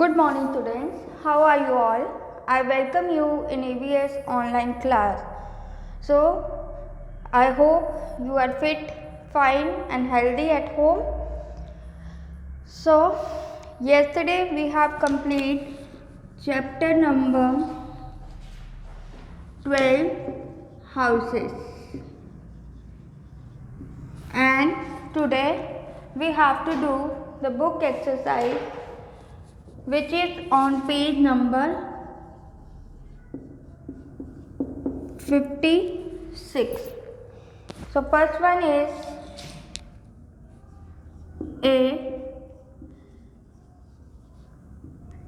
Good morning, students. How are you all? I welcome you in EVS online class. So, I hope you are fit, fine, and healthy at home. So, yesterday we have completed chapter number 12, houses, and today we have to do the book exercise, which is on page number 56. So first one is A.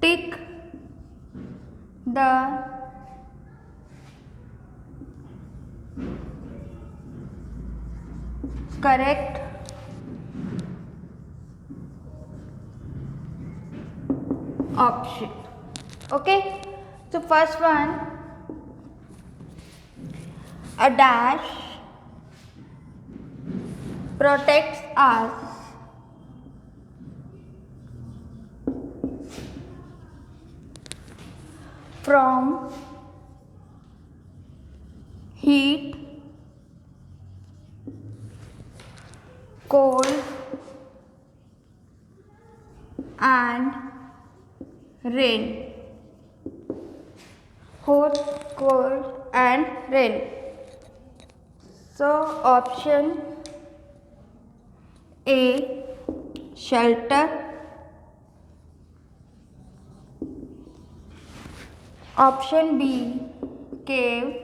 Tick the correct option. Okay. So first one, a dash protects us from heat, cold, and rain. Hot, cold, and rain. So option A, shelter. Option B, cave.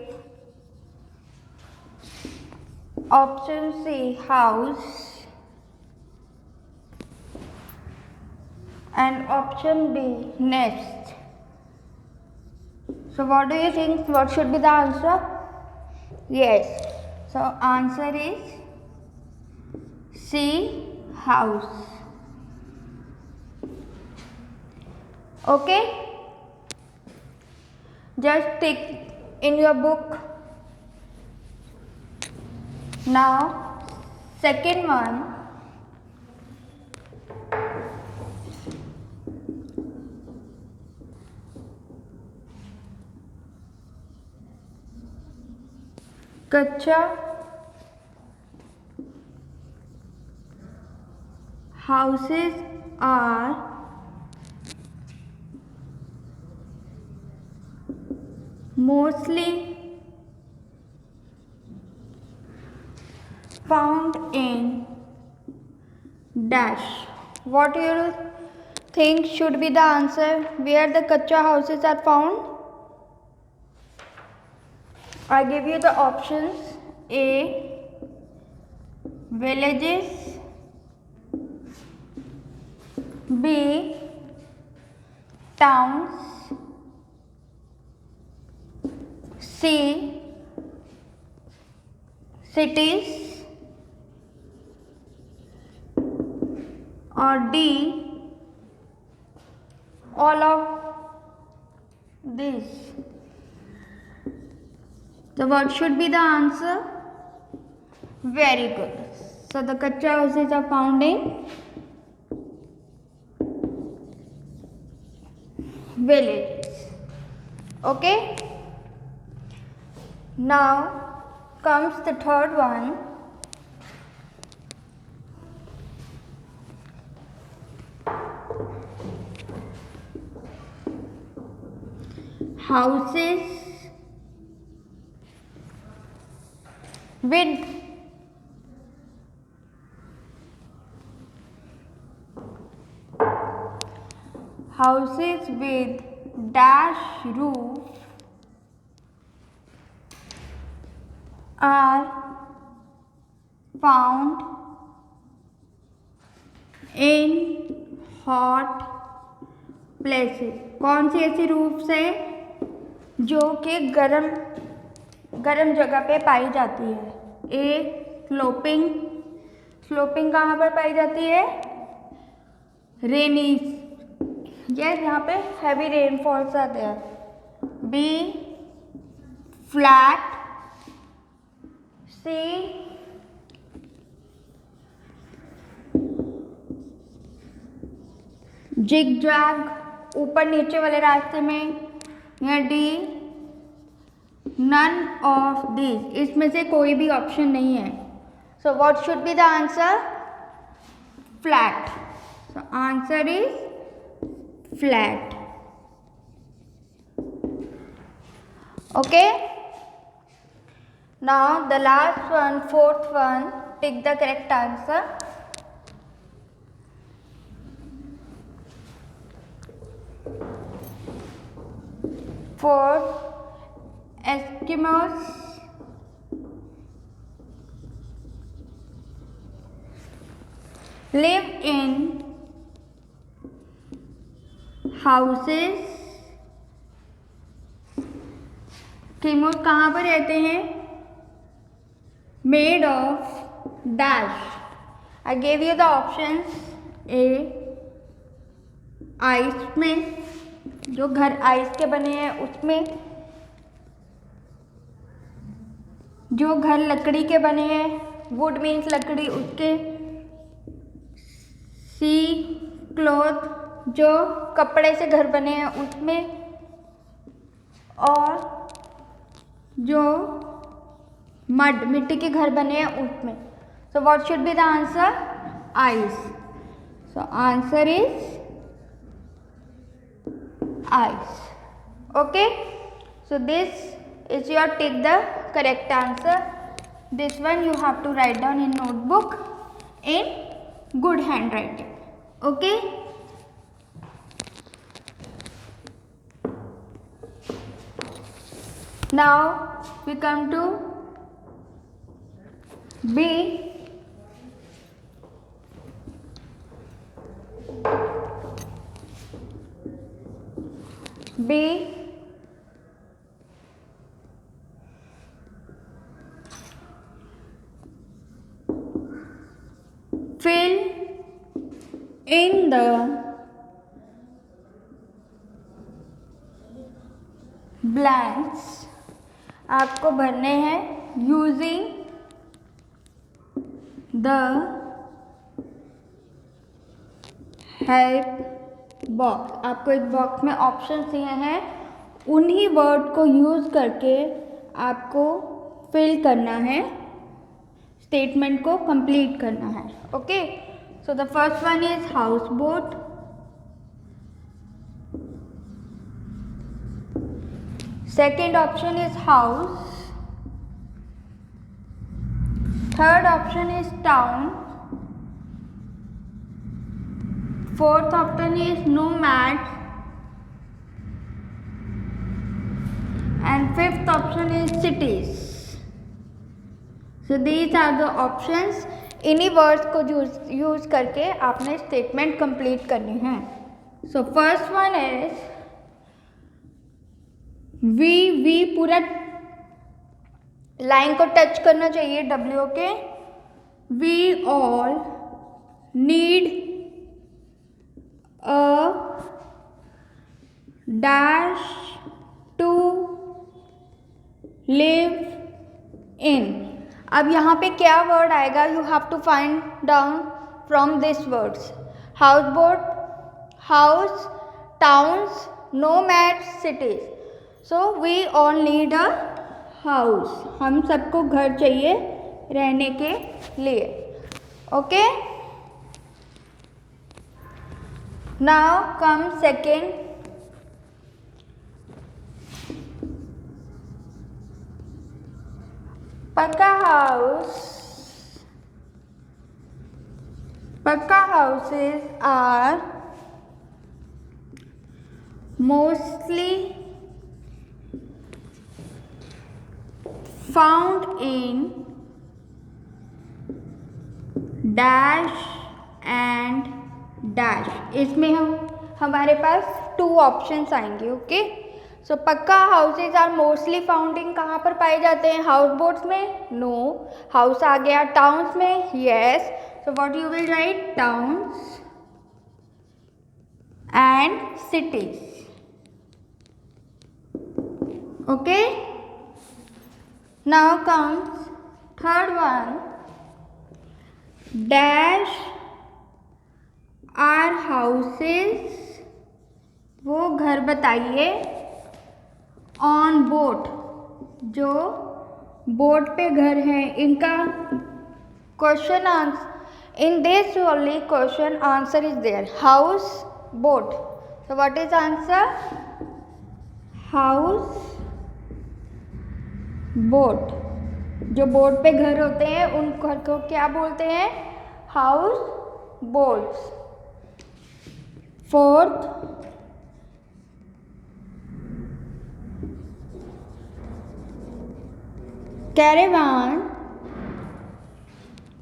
Option C, house. And option D, nest. So what do you think? What should be the answer? Yes. So answer is C, house. Okay? Just tick in your book. Now, second one. Kacha houses are mostly found in dash. What do you think should be the answer where the kacha houses are found? I give you the options. A, villages. B, towns. C, cities. Or D, all of these. So what should be the answer? Very good. So the kacha houses are found in villages. Okay. Now comes the third one. Houses with dash roof are found in hot places. कौन सी ऐसी roofs है जो कि गर्म जगह पे पाई जाती है? ए, स्लोपिंग. स्लोपिंग कहाँ पर पाई जाती है? रेनी, यस, यहाँ पे हैवी रेनफॉल्स आते हैं. B, flat. C, zigzag. ऊपर नीचे वाले रास्ते में, या डी नन ऑफ दिस, इसमें से कोई भी ऑप्शन नहीं है. So what should be the answer? Flat. So answer is flat. Okay, now the last one, fourth one, tick the correct answer. Fourth, Eskimos live in houses. Eskimos कहाँ पर रहते हैं? Made of dash. I gave you the options. A, ice में, जो घर ice के बने हैं उसमें. जो घर लकड़ी के बने हैं, वुड मीन्स लकड़ी, उसके. सी, क्लॉथ, जो कपड़े से घर बने हैं उसमें. और जो मड, मिट्टी के घर बने हैं उसमें. So what should be the answer? Ice. So answer is ice. Okay, so this is your take the correct answer. This one you have to write down in notebook in good handwriting. Okay, now we come to B. B, fill in the blanks. आपको भरने हैं using the help box. आपको एक box में options दिए हैं, उन्हीं word को यूज़ करके आपको फिल करना है, स्टेटमेंट को कंप्लीट करना है. Okay, so the first one is house boat. Second option is house. Third option is town. Fourth option is nomad, and fifth option is cities. So these are the options. इन्हीं words को use करके आपने statement complete करनी है. So first one is we पूरा line को touch करना चाहिए W के. We all need a dash to live in. अब यहाँ पे क्या वर्ड आएगा? You have to find down from this words. House boat, house, towns, nomad, cities. So we all need a house. हम सबको घर चाहिए रहने के लिए. Okay, now comes second. Pakka house. Pakka houses are mostly found in dash and dash. इसमें हमारे पास टू ऑप्शंस आएंगे. ओके, सो पक्का houses are mostly found in, कहाँ पर पाए जाते हैं? हाउस बोट्स में? नो. हाउस आ गया. टाउन्स में? Yes. So what you will write? Towns and cities. Okay, now comes third one. Dash are houses घर बताइए ऑन बोट, जो बोट पे घर है, इनका question answer in this only question answer is their house boat. So what is answer? House boat. जो boat पे घर होते हैं उन घर को क्या बोलते हैं? House boats. Fourth,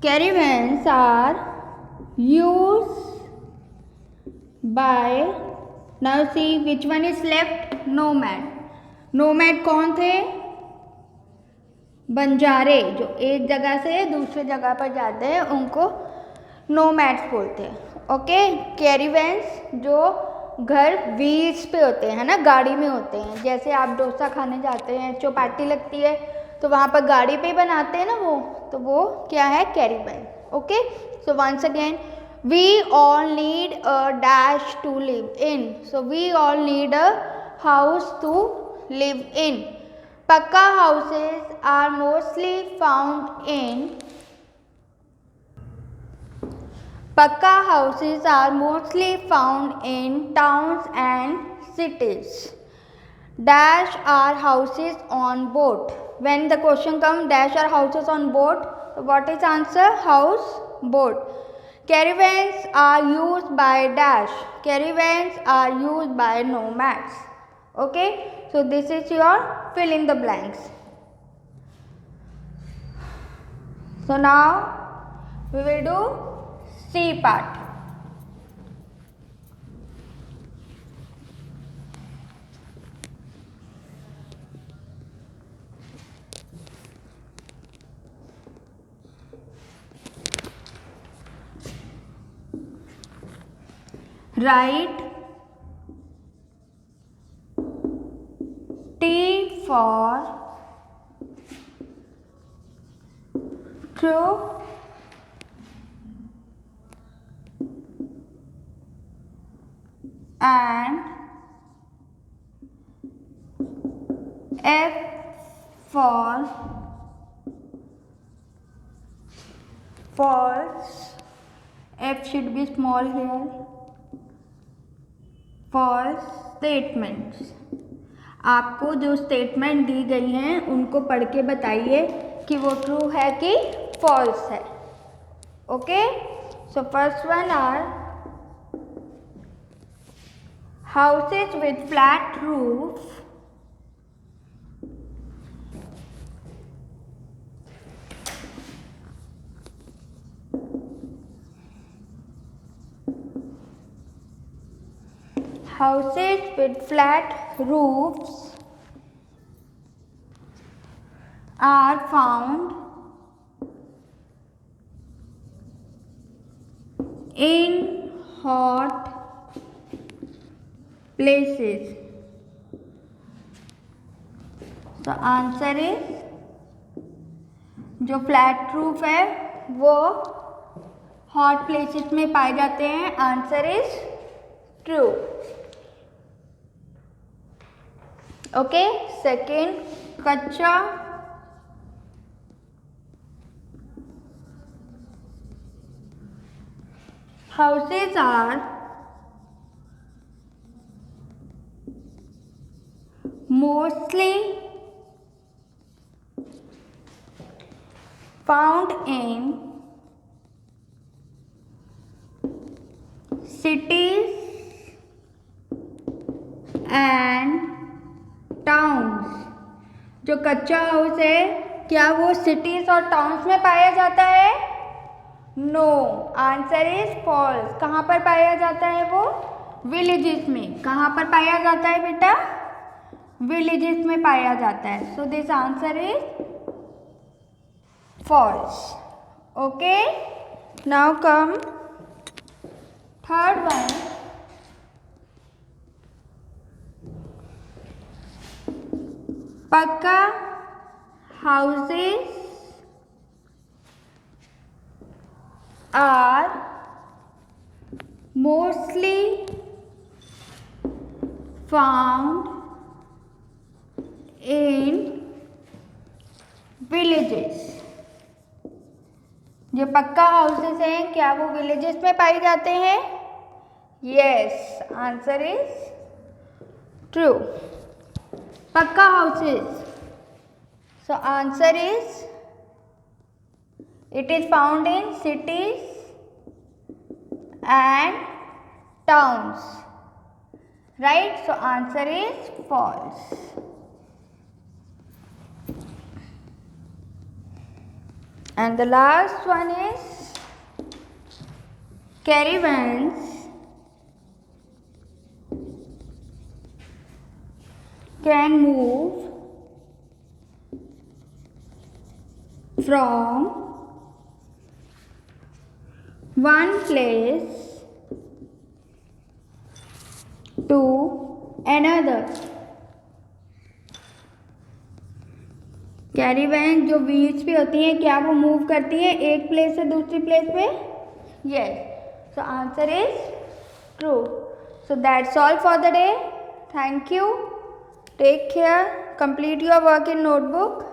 caravans are used by, now see which one is left? nomad. nomad कौन थे? बंजारे, जो एक जगह से दूसरे जगह पर जाते हैं उनको नोमैड्स बोलते हैं. ओके. कैरिवेंस जो घर व्हील्स पे होते हैं ना, गाड़ी में होते हैं. जैसे आप डोसा खाने जाते हैं, चौपाटी लगती है तो वहाँ पर गाड़ी पे बनाते हैं ना वो, तो वो क्या है? Caravan. Okay. So once again, we all need a dash to live in. So we all need a house to live in. Pakka houses are mostly found in towns and cities. Dash are houses on boat. When the question comes, dash are houses on boat. So what is answer? House boat. Caravans are used by dash. Caravans are used by nomads. Okay. So this is your fill in the blanks. So now we will do C part. Write T for true, and F for false. F should be small here. false statements. आपको जो statement दी गई हैं उनको पढ़ के बताइए कि वो ट्रू है कि फॉल्स है. Okay. So first one are houses with flat roof houses with flat roofs are found in hot places. So answer is जो फ्लैट रूफ है वो हॉट प्लेसेस में पाए जाते हैं. Answer is true. Okay. Second, कच्चा houses are mostly found in cities and towns. जो कच्चा हाउस है क्या वो सिटीज और टाउन्स में पाया जाता है? नो. Answer is false. कहाँ पर पाया जाता है वो? विलेजेस में. कहाँ पर पाया जाता है बेटा? विलेजेस में पाया जाता है. So this answer is false. Okay. Now come third one. पक्का houses are mostly found in villages. जो पक्का हाउसेस हैं क्या वो विलेजेस में पाए जाते हैं? Yes, answer is true. पक्का houses. So answer is it is found in cities and towns. Right? So answer is false. And the last one is caravans can move from one place to another. कैरीवैन जो wheels पे होती हैं क्या वो move करती हैं एक place से दूसरी प्लेस पे? Yes. So answer is true. So that's all for the day. Thank you. Take care. Complete your work in notebook.